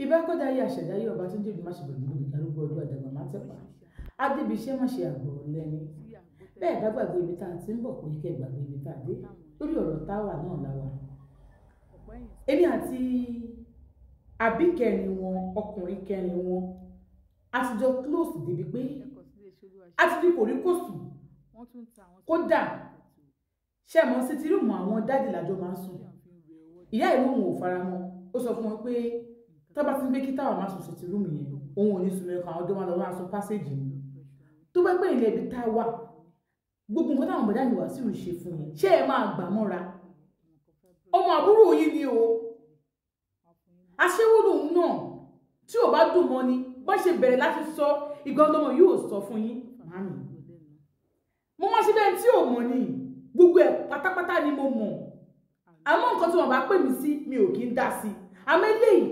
Ìbá kọ́dá ayé àṣẹ̀dáyé ọba tó ń jẹ́ ìbímọ ṣèbẹ̀rù lórí arúgbó ọdún àdàgbà máa tẹ̀pá. Adébíṣẹ́ má ṣe àgbọ̀ lẹ́ni. Bẹ́ẹ̀ bá gbàgbé ibi tá a ti ń bọ̀ kò ní kẹ́ gbàgbé ibi tá a dé. Lórí ọ̀rọ̀ táwà náà láwa. Èmi àti àbí kẹrin wọn, ọkùnrin kẹrin wọn, a ti jọ close débi pé a ti fi kòríkòsù. Kódà ṣe mọ́ sí tìrúmù àwọn dáàdì làjọ máa ń sùn. Ìyá ìlú òun ò fara mọ́. Ó sọ fún wọn pé tó bá ti ń gbé kí táwọn máa sùn sí tìrúmù yẹn, òun ò ní sùn lẹ́kọ̀ọ́ àwọn ọjọ́ máa lọ wá aṣọ pásẹ́jì ni. Tó bá gbé ilẹ̀ ibi tá a wà, gbogbo nǹkan táwọn bọ̀dá ìwà sí ìṣe fún yẹn, ṣé ẹ máa gbà mọ́ra? Ọmọ àbúrò yìí ni o. Aṣẹ́wó lòun náà tí ò bá dùn mọ́ ni bá ṣe bẹ̀rẹ̀ láti sọ ìgbà ọlọ́mọ yóò sọ fún yín. Màámi, mo máa ṣe bẹ́ẹ̀ tí ò mọ̀ ni gbogbo ẹ̀ pátápátá ni mo mọ̀. Àmọ́ nǹkan tí wọ́n bá pè mí sí mi ò kí ń dá sí. Àmọ́ eléyìí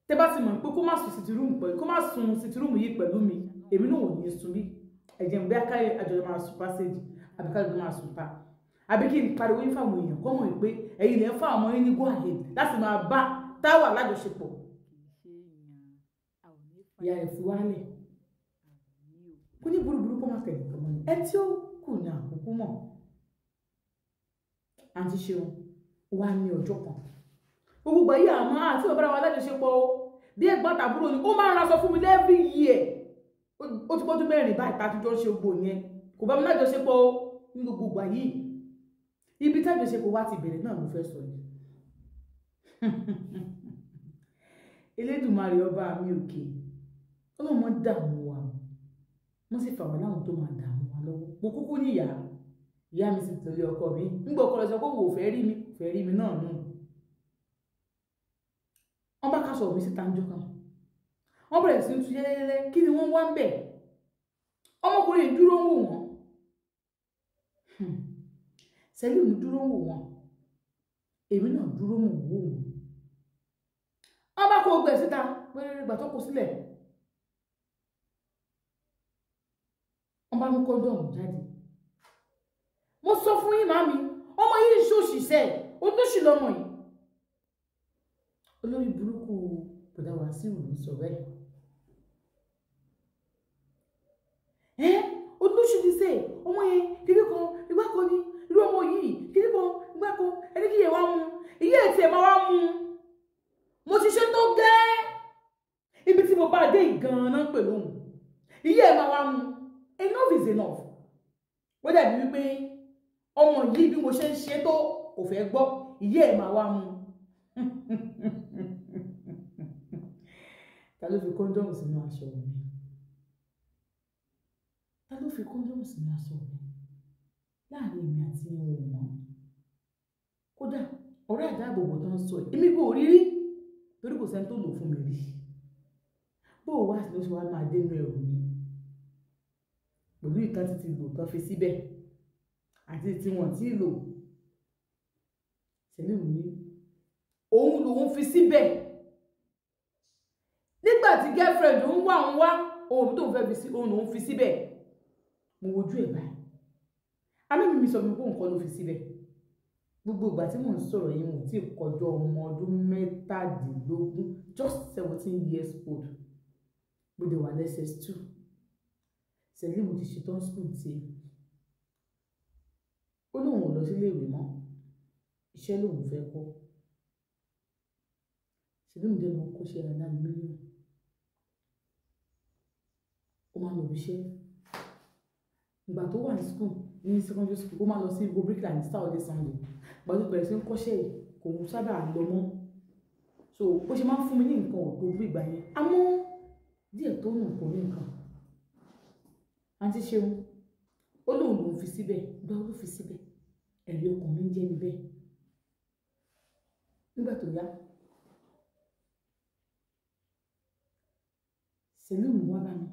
tẹ́ bá ti mọ̀ pé kó má sùn sítírùmù pẹ̀lú kó má sùn sítírùmù yìí pẹ̀lú mi, èmi náà ò ní sùn bí ẹ̀jẹ̀ ń bí akáyé àjọ máa sùn pásẹ́jì àbí káyọ̀ máa sùn pa àbí kí n pariwo yín fáwọn èèyàn kọ́ mọ̀ pé ẹ̀yin lè ń fáwọn ọmọ yín ní go ahead láti máa bá táwà lájọṣepọ̀. Ìyá rẹ̀ fi wálẹ̀ kó ní burúburú kó má tẹ̀lé tọmọ ni ẹ tí ó kù ní àkókò mọ̀. Àǹtí Ṣeun wá ní ọjọ́ kan gbogbo ìgbà yìí àmọ́ àti ọ̀bára wa lájọṣepọ̀ bí ẹ̀gbọ́n tàbúrò ni ó máa ń raṣọ fún mi every year. Ó ti pọ́dún mẹ́rin báyìí tá a ti jọ ṣe gbogbo yẹn kò bá mi lájọṣepọ̀ ní gbogbo ìgbà yìí. Ibi tájọṣepọ̀ wa ti bẹ̀rẹ̀ náà mo fẹ́ sọ yìí. Elédùmarè ọba mi òkè ọlọ́mọ dààmú wa wọ́n sì fà wá láwọn tó máa dààmú wa lọ́wọ́. Mo kúkú ní ìyá mi sì tẹ̀lé ọkọ mi nígbà ọkọ rẹ̀ sọ pé wò fẹ́ rí mi náà nù. Wọ́n bá káṣọ mi síta ń jọ kan wọ́n bẹ̀rẹ̀ sí ń tu yẹ́lẹ́yẹ́lẹ́ kí ni wọ́n wá ń bẹ̀. Ọmọkùnrin dúró ń wò wọ́n. Sẹ́límù dúró ń wò wọ́n èmi náà dúró mò ń wò wọ́n. Wọ́n bá kó gbẹ̀ síta pẹ́rẹ́rẹ́ gbà tó kó sílẹ̀. Wọ́n bá mú kọ́ńdọ̀mù jáde. Mo sọ fún yín màmí ọmọ yìí ń ṣòṣìṣẹ́ ó tó ṣì lọ́mọ yìí. Olórí burúkú bọ̀dá wá sí ìlú sọ bẹ́ẹ̀. Olóṣù ti sè ọmọ yẹn kíní kan ìgbà kan ní irú ọmọ yìí kíní kan ìgbà kan ẹni kí yẹ wá mú ìyá ẹ̀ tí ẹ̀ máa wá mú. Mo ti ṣe tó gẹ́ ibi tí mo bá dé gan-an pẹ̀lú òun ìyá ẹ̀ máa wá mú. Enough is enough. Wọ́n dàbí wípé ọmọ yìí bí mo ṣe ń ṣe tó kò fẹ́ gbọ́ ìyá ẹ̀ máa wá mú. Ta ló fi kọ́ńdọ̀mù sínú aṣọ mi? Ta ló fi kọ́ńdọ̀mù sínú aṣọ mi? Láàrin èmi àti ìwọ̀n mọ́. Kódà ọ̀rẹ́ àdáàbòbò tó ń sọ èmi kò rí rí torí kò sẹ́ni tó lò fún mi rí. Bó o wá sí ló ṣe wá máa dénú ẹrù mi pẹ̀lú ìtàn títí lò tán fi síbẹ̀ àti tí wọ́n tí lò. Sẹ́límù ní òun lòun fi síbẹ̀. Nígbà tí girlfriend ń wá ohun tó ń fẹ́ fi sí òun lòun fi síbẹ̀. Mo wojú ẹ̀ báyìí. Àmì mi sọ fún mi pé òun kọ́ ló fi síbẹ̀. Gbogbo ìgbà tí mò ń sọ̀rọ̀ yìí mo ti kọjọ ọmọ ọdún 17 just 17 years old. Mo dé wà lẹ́sẹ̀s 2. Sẹ́límù ti ṣetán school tí ó lóun ò lọ sílé ìwé mọ́ iṣẹ́ lòun fẹ́ kọ́. Sẹ́límù dé lọ kó ṣe ẹ̀dá mílíọ̀nù. Ó máa lọ bí iṣẹ́. Ìgbà tó wà ní school ní secondary school ó máa lọ sí ibo bricklayer ní Saturday Sunday. Ìgbà tó bẹ̀rẹ̀ sí ń kọ́ṣẹ́ yìí kò ń sábà lọ mọ́. So bó ṣe máa ń fún mi ní nǹkan ọ̀tọ̀ bí ìgbà yẹn. Àmọ́ díẹ̀ tó nù kò ní nǹkan. Àǹtí Ṣeun ó lóun lòun fi síbẹ̀ gbá ló fi síbẹ̀ ẹ̀rí ọkàn mi ń jẹ́ mi bẹ́ẹ̀. Nígbà tó yá Sẹ́límù wá bá mi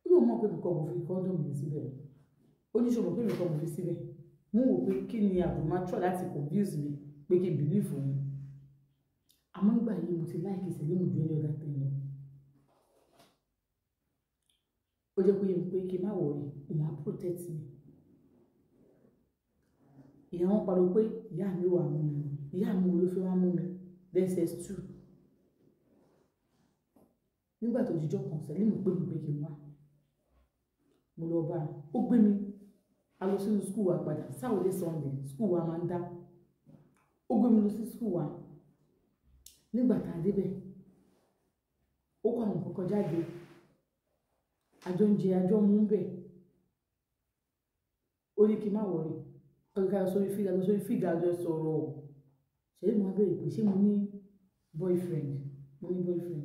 ó lóun mọ̀ pé mi kọ́ mo fi kọ́ńdọ̀mù mi síbẹ̀ ó ní ṣòro pé mi kọ́ mo fi síbẹ̀ mo wò pé kí ni àbùmátọ̀ láti confuse mi pé kí n believe òun. Àmọ́ nígbà yìí mo ti láìkí Sẹ́límù ju ẹni ọ̀dà tẹ̀lé lọ. Ó jẹ́ pé kí n má wọ̀rí òun á protect mi. Ìyá wọn pariwo pé ìyá mi wà mú mi ìyá mi wo ló fi wá mú mi DSS2 nígbà tó jíjọ́ kan Sẹ́límù pé mi pé kí n wá mo lọ bá ó gbé mi a lọ sínú skul wa padà Saturday Sunday skul wa máa ń dá ó gbé mi lọ sí skul wa nígbà tá a débẹ̀ ó kọ́ àwọn kọ̀ọ̀kan jáde àjọ ń jẹ àjọ mú ń bẹ̀ ó ní kí n má wọrí kọ́ńtà lọ sórí fídà àjọ sọ̀rọ̀ Sẹ́límù wá bẹ̀rẹ̀ pé ṣé mo ní boyfriend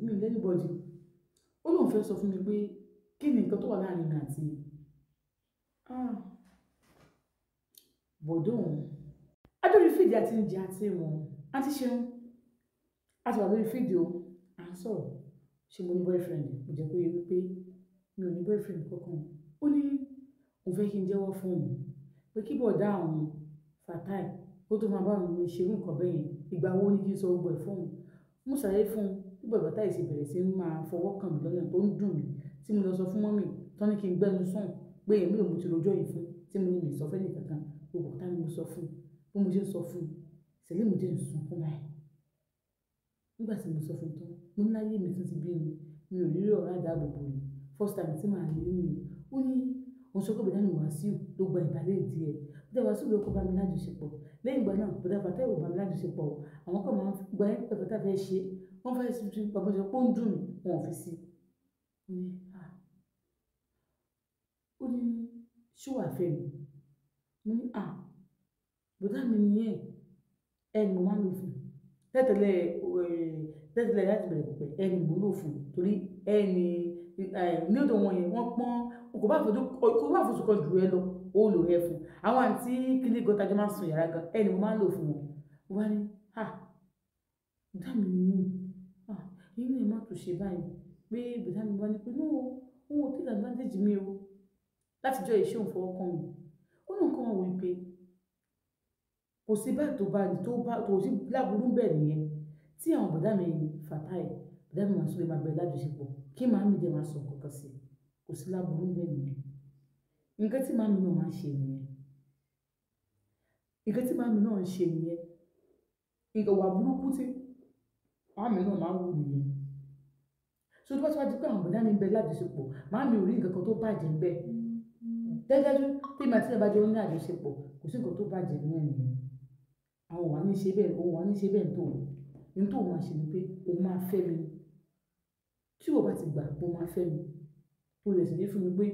mi lẹ́nìbọ̀dì ó lóun fẹ́ sọ fún mi pé kí ni nǹkan tó wà láàrin mi àti bọ̀dọ̀ òun adórí fídì àti ìjẹ àti ìwọ̀n àti ṣeun àti wà lórí fídíò à ń sọ̀rọ̀ ṣé mo ní boyfriend mo jẹ́ kó yẹ wípé mi ò ní boyfriend kankan ó ní òun fẹ́ kí n jẹ́wọ́ fún òun pé kí bọ̀dá àwọn Fatai ó tó máa bá mi ṣe irú nǹkan bẹ́yẹn ìgbà wo ni kí n sọ gbogbo ẹ̀ fún òun mo ṣàlàyé fún un bí bọ̀dá Fatai ṣe bẹ̀rẹ̀ sí máa fọwọ́ kàn mí lọ́nà tó ń dùn mí tí mo lọ sọ fún mọ́mì tán ní kí n gbẹ́nu sùn pé èmi ló mo ti rojọ́ yìí fún tí mo ní mi sọ fẹ́ nìkankan gbogbo tá ni mo sọ fún bí mo ṣe sọ fún Sẹ́límù dé ń sunkún báyìí nígbà tí mo sọ fún tán mo ní láyé mi tún ti bí mi ò rí ọ̀rá ìdáàbòbò rí first time tí màá rí nìyẹn ó ní òun sọ pé bọ̀dá mi Wàsíù ló gba ìbàlẹ̀ díẹ̀ bọ̀dá Wàsíù ló kó bá mi lájọṣepọ̀ lẹ́yìn ìgbà náà bọ̀dá Fatai ò bá mi lájọṣepọ̀ àwọn kan máa ń gba ẹ́ pẹ̀lú tá fẹ́ ṣe wọ́n fẹ́ sí bàbá ṣe pé ó ń dùn mí wọn ò fi sí ó ní ṣó wà fẹ́ mi mo ní bọ̀dá mi nìyẹn ẹni mo máa ń lò fún tẹ́tẹ̀lẹ̀ láti bẹ̀rẹ̀ pẹ̀pẹ̀ ẹni mo lò fún torí ẹni ní ọ̀dọ̀ wọn yẹn wọ́n pọ́n kò bá fojú kan jù ẹ lọ ó lò ẹ fún àwọn àǹtí kílí gọta jọ máa ń sùn yàrá gan ẹni mo máa ń lò fún wọn wá ní bọ̀dá mi nìyẹn inú ẹ̀ má tó ṣe báyìí pé bọ̀dá mi wá ní pé náà òun ò take advantage mi o láti jọ ìṣe òun fọwọ́ kan mi ó náà kọ́ wọn wí pé kò sí báyìí tó sí láburú bẹ́ẹ̀ nìyẹn tí àwọn bọ̀dá mi Fatai bọ̀dá mi Wàsíù lè máa bẹ̀rẹ̀ lájọṣepọ̀ kí màámi dẹ̀ máa sọ kankan sí kò sí láburú bẹ́ẹ̀ nìyẹn nǹkan tí màámi náà máa ń ṣe nìyẹn nǹkan wà burúkú tí màámi náà máa ń wù nìyẹn so tó bá ti wá di pé àwọn bọ̀dá mi ń bẹ lájọṣepọ̀ màámi ò rí nǹkan kan tó bàjẹ́ ń bẹ dájúdájú tí màá tí ẹ bá jọ ní àjọṣepọ̀ kò sí nǹkan tó bàjẹ́ nínú ẹ̀ nìyẹn àwọn wà ní ṣe bẹ́ẹ̀ tó ní tó máa ṣe ni pé o máa fẹ́ mi tí o bá ti gbà o máa fẹ́ mi o lè sì ní fún mi pé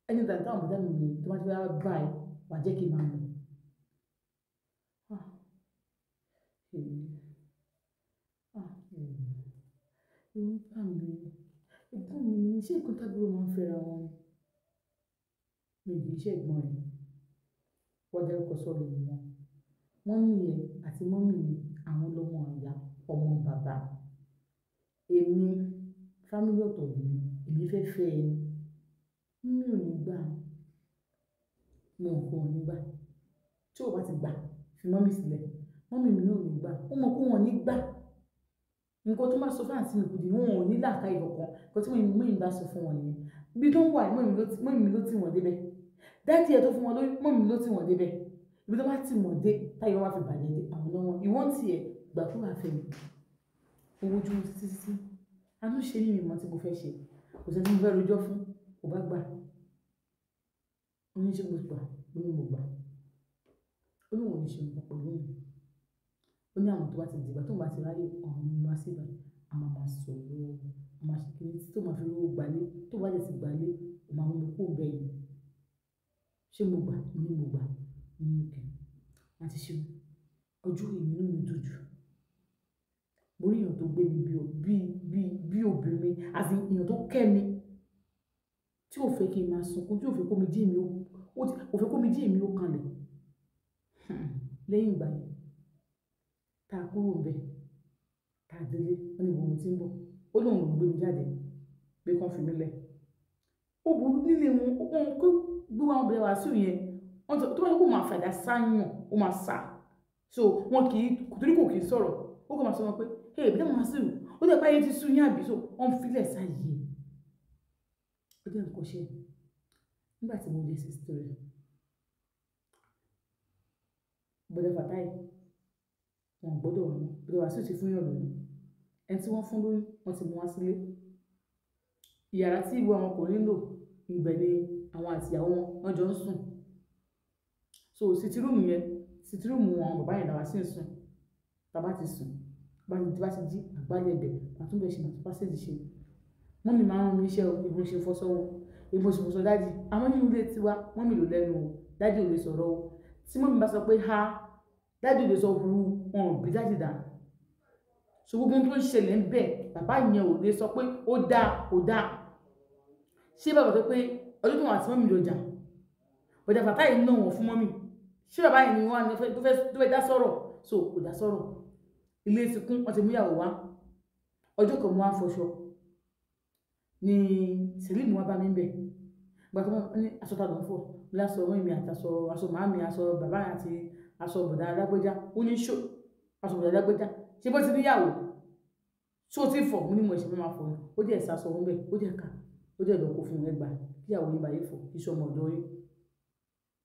ẹni tàbí táwọn bọ̀dá mi mú tó bá ti wá bá ẹ wà jẹ́ kí n máa mọ̀ ẹ̀gbọ́n mi ní ṣé nǹkan tábìlì máa ń fẹ́ra wọn mi kì í ṣe ẹ̀gbọ́n ẹ̀ wọ́n dárúkọ sọ́ọ̀lù wọn mọ́mì ẹ̀ àti mọ́mì mi àwọn lọ́mọ ìyá ọmọ bàbá èmi fámílì ọ̀tọ̀ èmi fẹ́ fẹ́ ẹ mi ò ní gbà mo nǹkan ò ní gbà tí o bá ti gbà fi mọ́mì sílẹ̀ mọ́mì mi náà ò ní gbà ó mọ̀ kó wọn ní gbà nǹkan tó máa sọ fún àǹtí mi kùdì wọn ò ní làákà ìkọ̀kan nǹkan tí mo yìn bá sọ fún wọn nìyẹn bí tó ń wà mọ́mì mi ló tì wọ́n débẹ̀ dáàdì ẹ̀ tó fún wọn lórí mọ́mì mi ló tì wọ́n débẹ̀ ibi tó bá tì wọ́n dé táyọ̀ wá fi bàjẹ́ dé àwọn lọ́wọ́ ìwọ́n ti ẹ̀ gbà tó wà fẹ́ mi owó ojú títí àánú ṣe ní ìmọ̀ tí mo fẹ́ ṣe kò sẹ́ni mo fẹ́ rojọ́ fún kò bá gbà oníṣẹ́ mo gbà ó ní mo gbà ó ní wọn ní ṣe nǹkan pẹ̀lú mi ó ní àwọn tó bá ti dìgbà tó bá ti ráyè ọ̀hún ní wá síbẹ̀ a máa sọ̀rọ̀ a máa ṣe kiri tí tó máa fi rówó gbalé tó bá jẹ́ ti gbalé ó máa mú mi kó bẹ́ẹ̀ ni ṣé mo gbà ó ní mo gbà ó ní òkè àti ṣe ọjọ́ ìnú mi dùn jù mo rí èèyàn tó gbé mi bí obìnrin àti èèyàn tó kẹ́ mi tí ò fẹ́ kí n máa sunkún tí ò fẹ́ kó mi dí èmi ó kanlẹ̀ lẹ́yìn ìgbà yìí tá a kúrò bẹ́ẹ̀ tá a délé wọ́n ní ìwọ̀n tí ń bọ̀ ó lóun ló gbé mi jáde pé kán fi mí lẹ̀ ó burú nílé wọn kó gbé wọn bẹ̀rẹ̀ Wàsíù yẹn wọ́n tó bá yẹ kó máa fàdá sáyàn ó máa sà so wọn kì í torí kò kì í sọ̀rọ̀ ó kàn máa sọ wọn pé hey bí wọ́n máa sùn ó dẹ̀ báyé ti sùn ní àbí so wọ́n filẹ̀ sáyé ó dẹ̀ nǹkan ṣe nígbà tí mo dé sí story bọ̀dẹ̀ Fatai wọn gbọ́dọ̀ wọn bí wàá sì ti fún yàn lóyún ẹni tí wọ́n fún lóyún wọ́n ti mú wá sílé ìyàrá tí ìwọ àwọn ọkùnrin lò ibẹ̀ ni àwọn àtìyàwó wọn jọ ń sùn so sitirumu yẹn sitirumu àwọn bàbá yẹn làwa sì ń sùn tàbá ti sùn bá ti jí àgbálẹ̀ ẹ̀bẹ̀ àtúnbẹ̀ ṣe màtúbá sì ti ṣe mọ́mì máa ń rán mi iṣẹ́ o ìbò ṣe fọ́sọ́ wọn ìbò ṣe fọ́sọ́ dájì àwọn nínú ilé tiwa mọ́mì ló lẹ́nu o dájì ò lè sọ̀rọ̀ o tí mọ́mì bá sọ pé ha dájì ò lè sọ òru wọn ò bí dájì dà so gbogbo tó ń ṣẹlẹ̀ ń bẹ̀ bàbá yẹn ò lè sọ pé ó dáa kò dáa ṣé bàbá tó pé ọdún tó wà tí mọ́mì ló jà ọjà bàtà yìí náà wọ̀n fún mọ́mì ṣé bàbá yẹn ni wọ́n tó fẹ́ dá sọ̀rọ̀ so kò dá sọ̀rọ̀ ilé ti kún wọ́n ti mú ìyàwó wá ọjọ́ kan mú wá fọṣọ ni Sẹ̀límù wá bá mi bẹ̀ gbàtọ́ wọn ní aṣọ tá lọ fọ lásọ wọn èmi àti aṣọ màámi aṣọ bàbá àti aṣọ bọ̀dá alágbèjà ó ní ṣó aṣọ bọ̀dá alágbèjà ṣé bó ti níyàwó ṣó ti fọ mú ní mo ṣe máa fọ ó jẹ́ ẹ̀sà aṣọ wọn bẹ̀ ó jẹ́ ká ó jẹ́ ìdọ̀kọ fún ẹgbà kíyàwó yín báyìí fọ iṣẹ́ ọmọ ọ̀dọ́ yín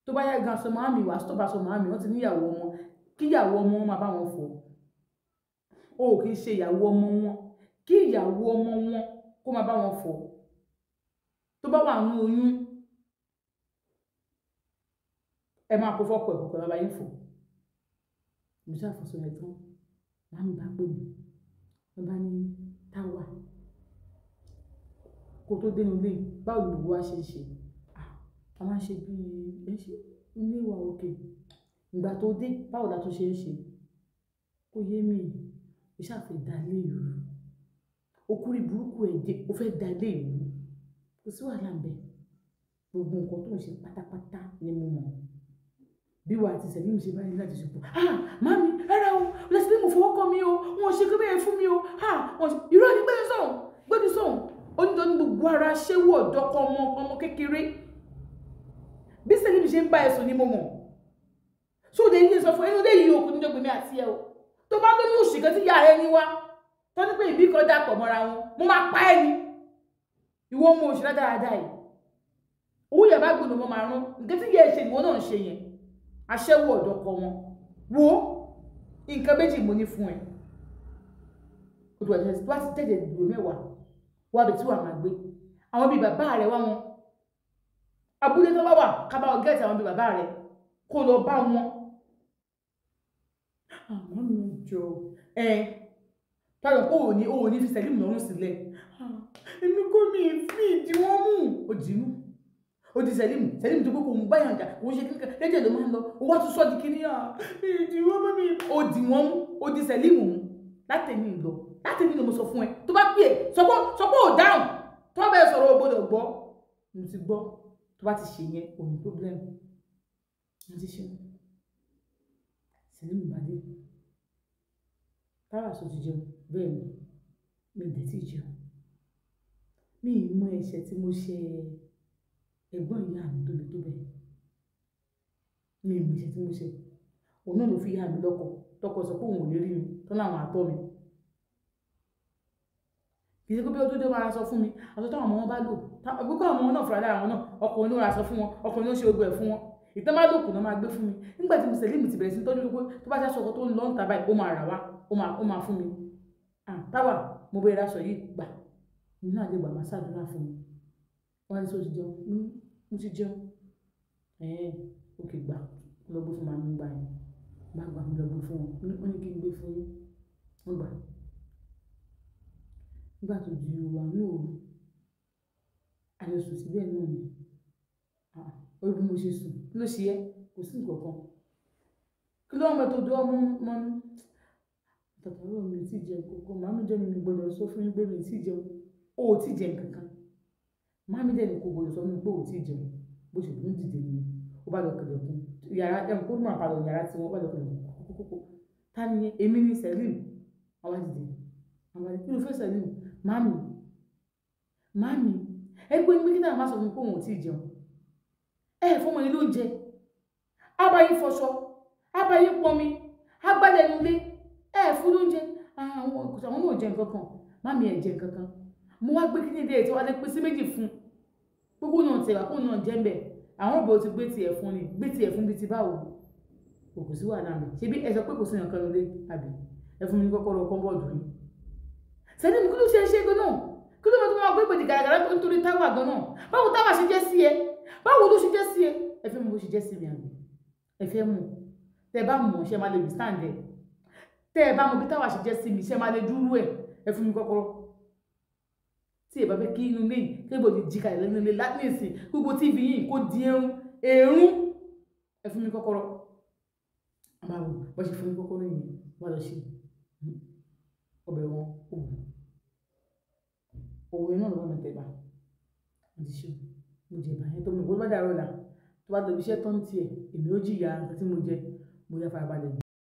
tó bá yá gan aṣọ màámi wà stop aṣọ màámi wọ́n ti níyàwó wọn kíyàwó ọmọ wọn máa bá wọn fọ ó kì í ṣe ìyàwó ọmọ wọn kí ìyàwó ọmọ wọn kó máa bá wọn fọ tó bá wà nínú oyún ẹ máa kó fọkọ ẹkọ kan bá yín fọ mo ṣàfọsọ yẹn tán màmí bá pè mí wọn bá ní Táwà kó tó dénú ilé báwo ni gbogbo wa ṣe ń ṣe a máa ń ṣe bí ẹ ṣe ilé ìwà òkè ìgbà tó dé báwo la tó ṣe ń ṣe kó yé mi ó ṣàfẹ́ dá ilé ìlú okùnrin burúkú ẹ̀ dé ó fẹ́ dá ilé ìlú kò sí wàhálà ń bẹ gbogbo nǹkan tó ń ṣe pátápátá ni mo mọ̀ bí wàá ti Sẹ̀límù ṣe báyìí láti ṣùpọ̀ mami rárá o lẹ́sìn mo fọwọ́ kọ mi o wọn ò ṣe kébé fún mi o irọ́ ni gbẹ́ni sọ̀hún onídọ́ ní gbogbo ara ṣéwọ́ ọ̀dọ́kọ ọmọ kékeré bí Sẹ̀límù ṣe ń bá ẹ̀sùn ni mo mọ̀ sóde yìí sọ fún ẹnu dé yìí òkú níjọ́ gbèmí àti ẹ o tó bá lóyún òṣìkan tí ìyá rẹ ní wá tó ní pé ìbí kan dàpọ̀ mọ́ra wọn mo máa pa ẹ́ ni ìwọ ọmọ òṣìlá dáadáa yìí owó yẹn bá gbọ́dọ̀ mọ́ máa rán nǹkan tí ìyá ẹ̀ ṣe ni wọ́n náà ń ṣe yẹn aṣẹ́wó ọ̀dọ́kọ wọn wo nǹkan méjì mo ní fún ẹ òtún ẹ̀jẹ̀ tó bá ti tẹ̀jẹ̀ ìdúró mẹ́wàá wá bí tí wàá máa gbé àwọn bíi bàbá rẹ wá wọn abúlé tó bá wà kábà ọgẹ́tì àwọn bíi bàbá rẹ kó lọ bá wọn àwọn mi jọ táyọ̀ kó òní fi Sẹ̀límù lọ́rùn sílẹ̀ èmi kò ní fi ìdí wọn mú òdìmú ó di Sẹ̀límù tó kókò ń báyàn jà òun ṣe kíkà lẹ́jẹ̀ ló máa ń lọ ó wá tún sọ́ di kíní ìdí wọn mú mi ó di wọn mú ó di Sẹ̀límù mú látẹ̀mí ló mo sọ fún ẹ tó bá pè é sọ pé ò dáhùn tó bá bẹ̀rẹ̀ sọ̀rọ̀ ògbódò gbọ́ mo ti gbọ́ tó bá ti ṣe yẹn ò ní pọ́blẹ́mù mo ti ṣe Sẹ̀límù bá dé Táwà sọ ti jẹun bẹ́ẹ̀ ni mi ì dẹ̀ tí jẹun mi ì mọ ẹ̀ṣẹ̀ tí mo ṣe ẹ̀gbọ́n ìyá mi tó le tó bẹ́ẹ̀ mi ì mọ ẹ̀ṣẹ̀ tí mo ṣe òun náà ló fi ìyá mi lọ́kọ sọ pé òun ò lè rí mi tó láwọn àtọ́ mi kì í ṣe pé bí ó tó dé máa sọ fún mi àtọ́ táwọn ọmọ wọn bá lò gbogbo àwọn ọmọ náà fúnra lára wọn náà ọkùnrin ló ra sọ fún wọn ọkùnrin ló ṣe ogun ẹ̀ fún wọn ìtàn bá lòkùn náà máa gbé fún mi nígbà tí Sẹ̀límù ti bẹ̀rẹ̀ sí tọ́jú pé tó bá ṣe aṣọ tó ń lọ ń ta báyìí ó máa rà wá ó máa fún mi Táwà mo bẹ̀rẹ̀ aṣọ yìí gbà nínú àdé gbà máa ṣàdúrà fún mi wọ́n á ní sọ ti jẹun mo ti jẹun òkè gbà lọ gbé fún màmí gbà yẹn má gbà mí lọ gbé fún wọn wọ́n ní kí n gbé fún yín wọ́n gbà nígbà tó di wà ní òru àyọ̀sùn síbẹ̀ náà ni orí bí mo ṣe sùn kí ló ṣe ẹ́ kò sí nǹkan kan kí ló ń bẹ tó dé ọmọ mọ́nú tàtàrọ̀ mi ti jẹun kókó màmí jẹ́ mi gbọ́dọ̀ sọ fún yín pé mi ti jẹun ó ti jẹun kankan màmí jẹ́ mi kò gbọ́dọ̀ sọ fún mi pé ó ti jẹun bó ṣe dùn dìde nìyẹn ó bá lọ kẹlẹ̀kùn yàrá ẹ̀mú kó máa palọ̀ yàrá tí wọ́n bá lọ kẹlẹ̀kùn kókó ta ni èmi ní Sẹ̀límù àwọn dìde àwọn àti kí ló fẹ́ Sẹ̀límù màmí ẹgbẹ́ mi kí náà má sọ fún mi pé òun ò ti jẹun fọmọ yìí ló ń jẹ abayín fọṣọ abayín pọnmi agbálẹ̀ nílé fún ló ń jẹ àwọn náà jẹ nǹkan kan mami ẹ jẹ nǹkan kan mo wá gbé kíní dé tí wọ́n á lè pín sí méjì fún gbogbo náà tẹ̀wá kó náà jẹ́ ń bẹ̀ àwọn òbí ti gbé tiẹ̀ fún ni gbé tiẹ̀ fún bí ti báwo kò sí wàhálà mi ṣe bí ẹ sọ pé kò sí nǹkan lóde àbí ẹ fún mi ní kọ́kọ́rọ́ kọ́ńbọ̀dù yìí sẹ́ni mi kí ló ṣe ṣe gan-an kí ló máa gbé ìpèdè gàràgàrà nítorí Táwà gan-an báwo Táwà ṣe jẹ́ sí ẹ báwo ló ṣe jẹ́ sí ẹ ẹ fẹ́ mú bó ṣe jẹ́ sí mi àbí ẹ fẹ́ mú tẹ bá mú ṣe máa lè bí stand ẹ tẹ bá mú bí Táwà ṣe jẹ́ sí mi ṣe máa lè dúró ẹ fún mi kọ́kọ́rọ́ tí ẹ bá fẹ́ kí inú ilé yìí kébò ní jí kalẹ̀ lẹ́nu ilé láti ìsìn gbogbo tv yìí kó di ẹ̀rún ẹ fún mi kọ́kọ́rọ́ àmàwò bọ́ ṣe fún mi kọ́kọ́rọ́ yìí wọ́n lọ ṣe ọbẹ̀ wọn òwò iná lọ́wọ́ mẹ́tẹ̀ẹ̀bà mo ti ṣe mo jẹ ìbàyẹn tó mọ̀ bó bá dàrọ́ là tó bá lọ ibi iṣẹ́ tó ń tiẹ̀ èmi ó jìyà tí mo jẹ mo yá farabalẹ̀